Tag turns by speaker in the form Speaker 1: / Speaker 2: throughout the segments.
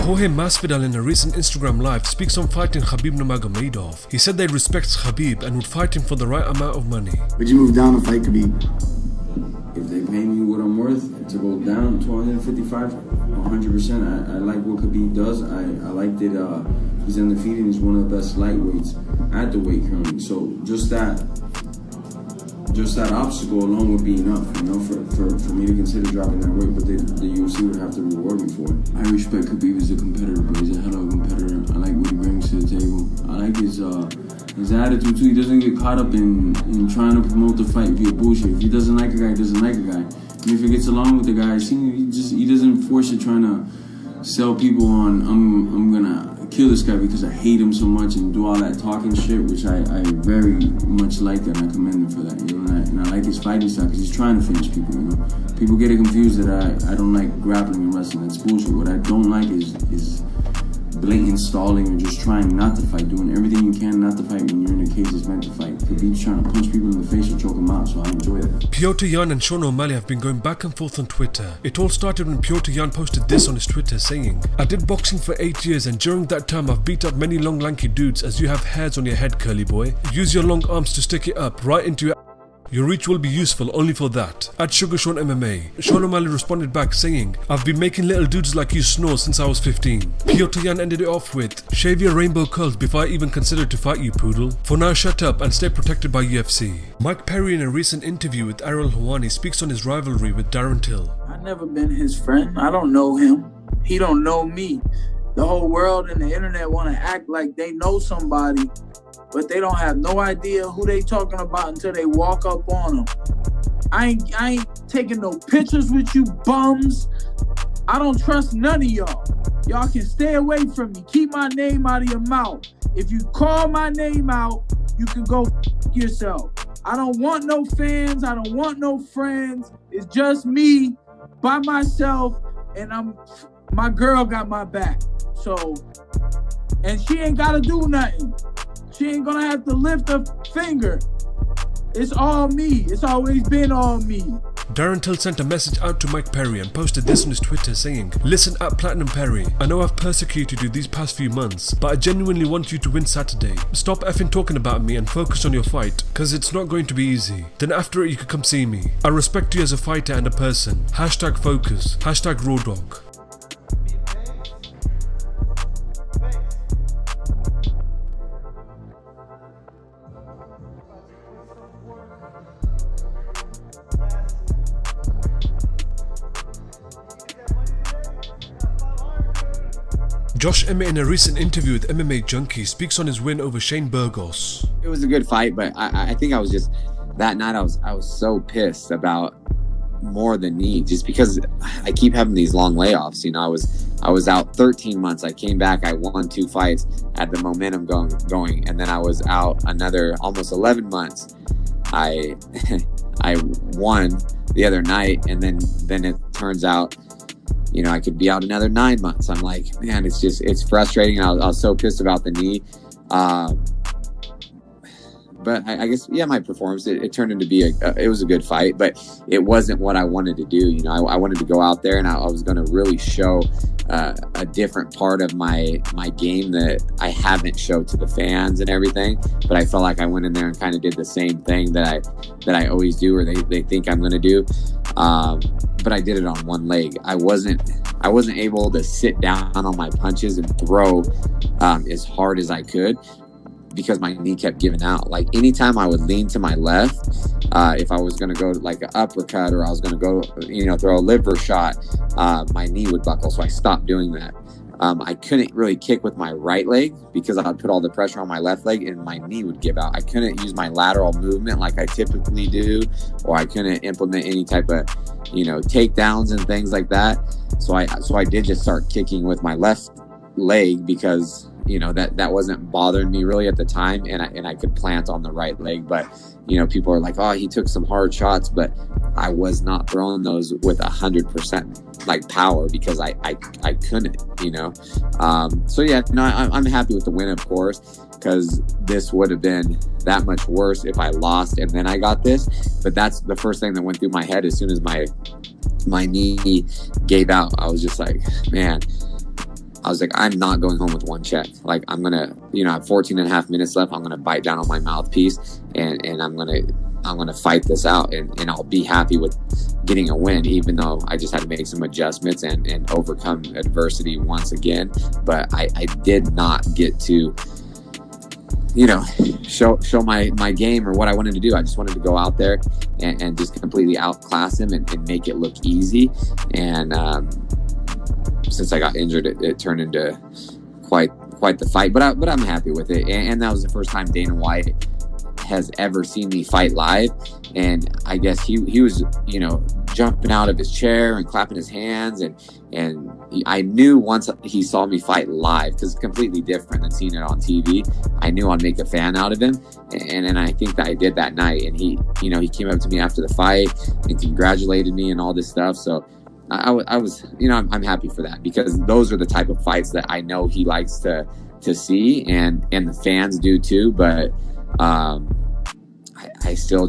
Speaker 1: Jorge Masvidal in a recent Instagram live speaks on fighting Khabib Nurmagomedov. He said they respect Khabib and would fight him for the right amount of money.
Speaker 2: Would you move down to fight Khabib?
Speaker 3: If they pay me what I'm worth to go down to 155, 100%. I like what Khabib does. I like that he's undefeated. He's one of the best lightweights at the weight currently. So just that obstacle alone would be enough, for me to consider dropping that weight. But the UFC would have to reward me for it. I respect Khabib as a competitor, but he's a hell of a competitor. I like what he brings to the table. I like his attitude too. He doesn't get caught up in trying to promote the fight via bullshit. If he doesn't like a guy, he doesn't like a guy. And if he gets along with the guy, he doesn't force it trying to sell people on I'm gonna kill this guy because I hate him so much and do all that talking shit, which I very much like that, and I commend him for that. And I like his fighting style because he's trying to finish people. People get it confused that I don't like grappling and wrestling. That's bullshit. What I don't like is blatant stalling or just trying not to fight, doing everything you can not to fight when you're in a cage that's meant to fight. Khabib's trying to punch people in the face or choke them out, so I enjoy that.
Speaker 1: Petr Yan and Sean O'Malley have been going back and forth on Twitter. It all started when Petr Yan posted this on his Twitter saying, "I did boxing for 8 years and during that time I've beat up many long lanky dudes as you have hairs on your head, curly boy. Use your long arms to stick it up right into your reach will be useful only for that. At Sugar Sean MMA. Sean O'Malley responded back saying, "I've been making little dudes like you snore since I was 15. Petr Yan ended it off with, "Shave your rainbow curls before I even considered to fight you, poodle. For now, shut up and stay protected by UFC. Mike Perry in a recent interview with Ariel Helwani speaks on his rivalry with Darren Till.
Speaker 4: I've never been his friend. I don't know him. He don't know me. The whole world and the internet want to act like they know somebody, but they don't have no idea who they talking about until they walk up on them. I ain't taking no pictures with you bums. I don't trust none of y'all. Y'all can stay away from me. Keep my name out of your mouth. If you call my name out, you can go yourself. I don't want no fans. I don't want no friends. It's just me by myself, and my girl got my back. So, and she ain't got to do nothing. She ain't gonna have to lift a finger. It's all me. It's always been all me."
Speaker 1: Darren Till sent a message out to Mike Perry and posted this on his Twitter saying, "Listen at Platinum Perry, I know I've persecuted you these past few months, but I genuinely want you to win Saturday. Stop effing talking about me and focus on your fight, cause it's not going to be easy. Then after it you could come see me. I respect you as a fighter and a person. #focus. #RawDog. Josh Emmett in a recent interview with MMA Junkie speaks on his win over Shane Burgos.
Speaker 5: It was a good fight, but I think I was just, that night I was so pissed about more than me, just because I keep having these long layoffs. I was out 13 months. I came back, I won 2 fights, had the momentum going, and then I was out another almost 11 months. I won the other night, and then it turns out, I could be out another 9 months. I'm like, man, it's frustrating. I was so pissed about the knee. But I guess, my performance, it turned into be it was a good fight, but it wasn't what I wanted to do. I wanted to go out there and I was going to really show a different part of my game that I haven't showed to the fans and everything. But I felt like I went in there and kind of did the same thing that I always do, or they think I'm going to do. But I did it on one leg. I wasn't able to sit down on my punches and throw as hard as I could, because my knee kept giving out. Like anytime I would lean to my left, if I was going to go like an uppercut, or I was going to go, throw a liver shot, my knee would buckle. So I stopped doing that. I couldn't really kick with my right leg because I would put all the pressure on my left leg and my knee would give out. I couldn't use my lateral movement like I typically do, or I couldn't implement any type of, takedowns and things like that. So I did just start kicking with my left leg because, that wasn't bothering me really at the time, and I could plant on the right leg. But people are like, oh, he took some hard shots, but I was not throwing those with 100% like power because I couldn't. So yeah, I'm happy with the win, of course, because this would have been that much worse if I lost and then I got this. But that's the first thing that went through my head as soon as my knee gave out. I was just like, man, I was like, I'm not going home with one check. Like, I'm going to, I have 14 and a half minutes left. I'm going to bite down on my mouthpiece and I'm going to fight this out, and I'll be happy with getting a win, even though I just had to make some adjustments and overcome adversity once again. But I did not get to, show my game or what I wanted to do. I just wanted to go out there and just completely outclass him and make it look easy. And since I got injured, it turned into quite the fight. But I'm happy with it. And that was the first time Dana White has ever seen me fight live. And I guess he was, jumping out of his chair and clapping his hands. And I knew once he saw me fight live, because it's completely different than seeing it on TV, I knew I'd make a fan out of him. And I think that I did that night. And he came up to me after the fight and congratulated me and all this stuff. So I was, I'm happy for that, because those are the type of fights that I know he likes to see, and the fans do too. But I still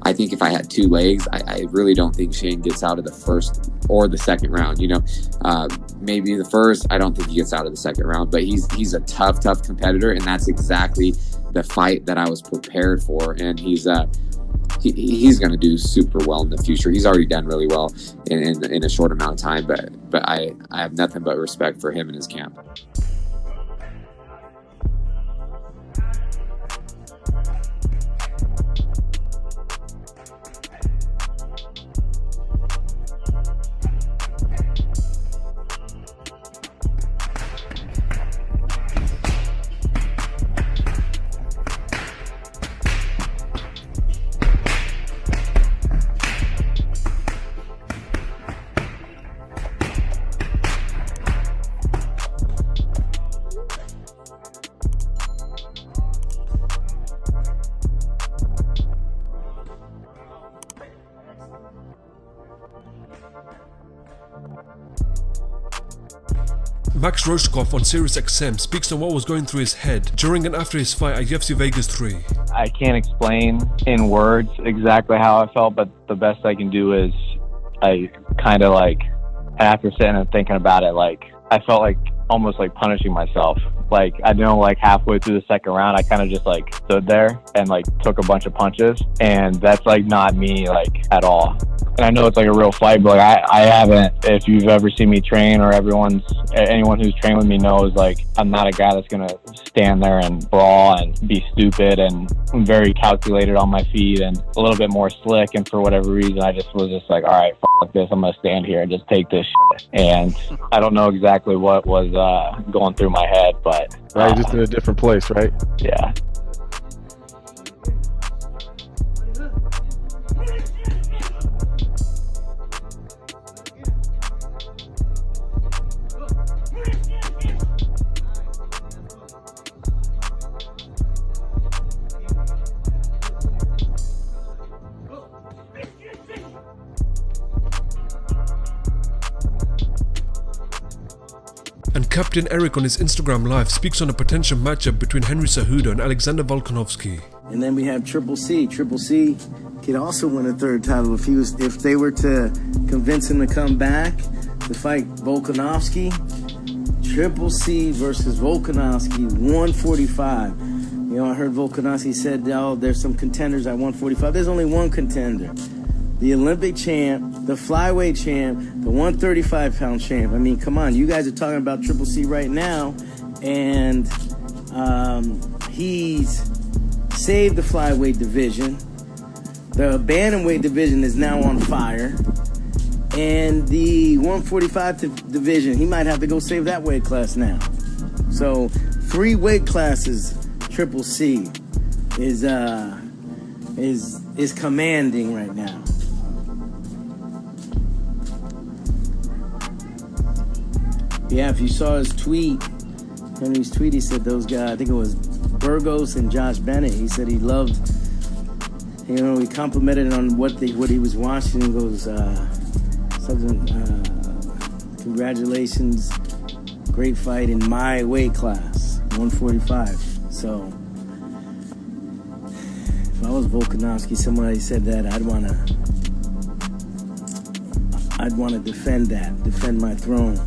Speaker 5: I think if I had two legs, I really don't think Shane gets out of the first or the second round. Maybe the first, I don't think he gets out of the second round, but he's a tough competitor, and that's exactly the fight that I was prepared for. And he's going to do super well in the future. He's already done really well in a short amount of time, but I have nothing but respect for him and his camp.
Speaker 1: Max Rohskopf on Sirius XM speaks on what was going through his head during and after his fight at UFC Vegas 3.
Speaker 2: I can't explain in words exactly how I felt, but the best I can do is I kind of after sitting and thinking about it, I felt like almost like punishing myself. I know halfway through the second round, I kind of just stood there and took a bunch of punches, and that's not me at all. And I know it's a real fight, but I haven't, if you've ever seen me train, or anyone who's trained with me knows I'm not a guy that's gonna stand there and brawl and be stupid, and I'm very calculated on my feet and a little bit more slick. And for whatever reason, I just was all right, fuck this, I'm gonna stand here and just take this shit. And I don't know exactly what was going through my head, but
Speaker 6: right, just in a different place, right?
Speaker 2: Yeah.
Speaker 1: And Captain Eric on his Instagram Live speaks on a potential matchup between Henry Cejudo and Alexander Volkov.
Speaker 7: And then we have Triple C. Triple C could also win a third title if they were to convince him to come back to fight Volkanovski. Triple C versus Volkanovski, 145. I heard Volkanovski said, there's some contenders at 145. There's only one contender. The Olympic champ, the flyweight champ, the 135-pound champ. I mean, come on. You guys are talking about Triple C right now, and he's saved the flyweight division. The bantamweight division is now on fire. And the 145 division, he might have to go save that weight class now. So 3 weight classes Triple C is commanding right now. Yeah, if you saw his tweet, Henry's tweet, he said those guys, I think it was Burgos and Josh Bennett, he said he loved, he complimented on what he was watching. He goes, congratulations, great fight in my weight class, 145. So, if I was Volkanovski, somebody said that, I'd want to defend my throne.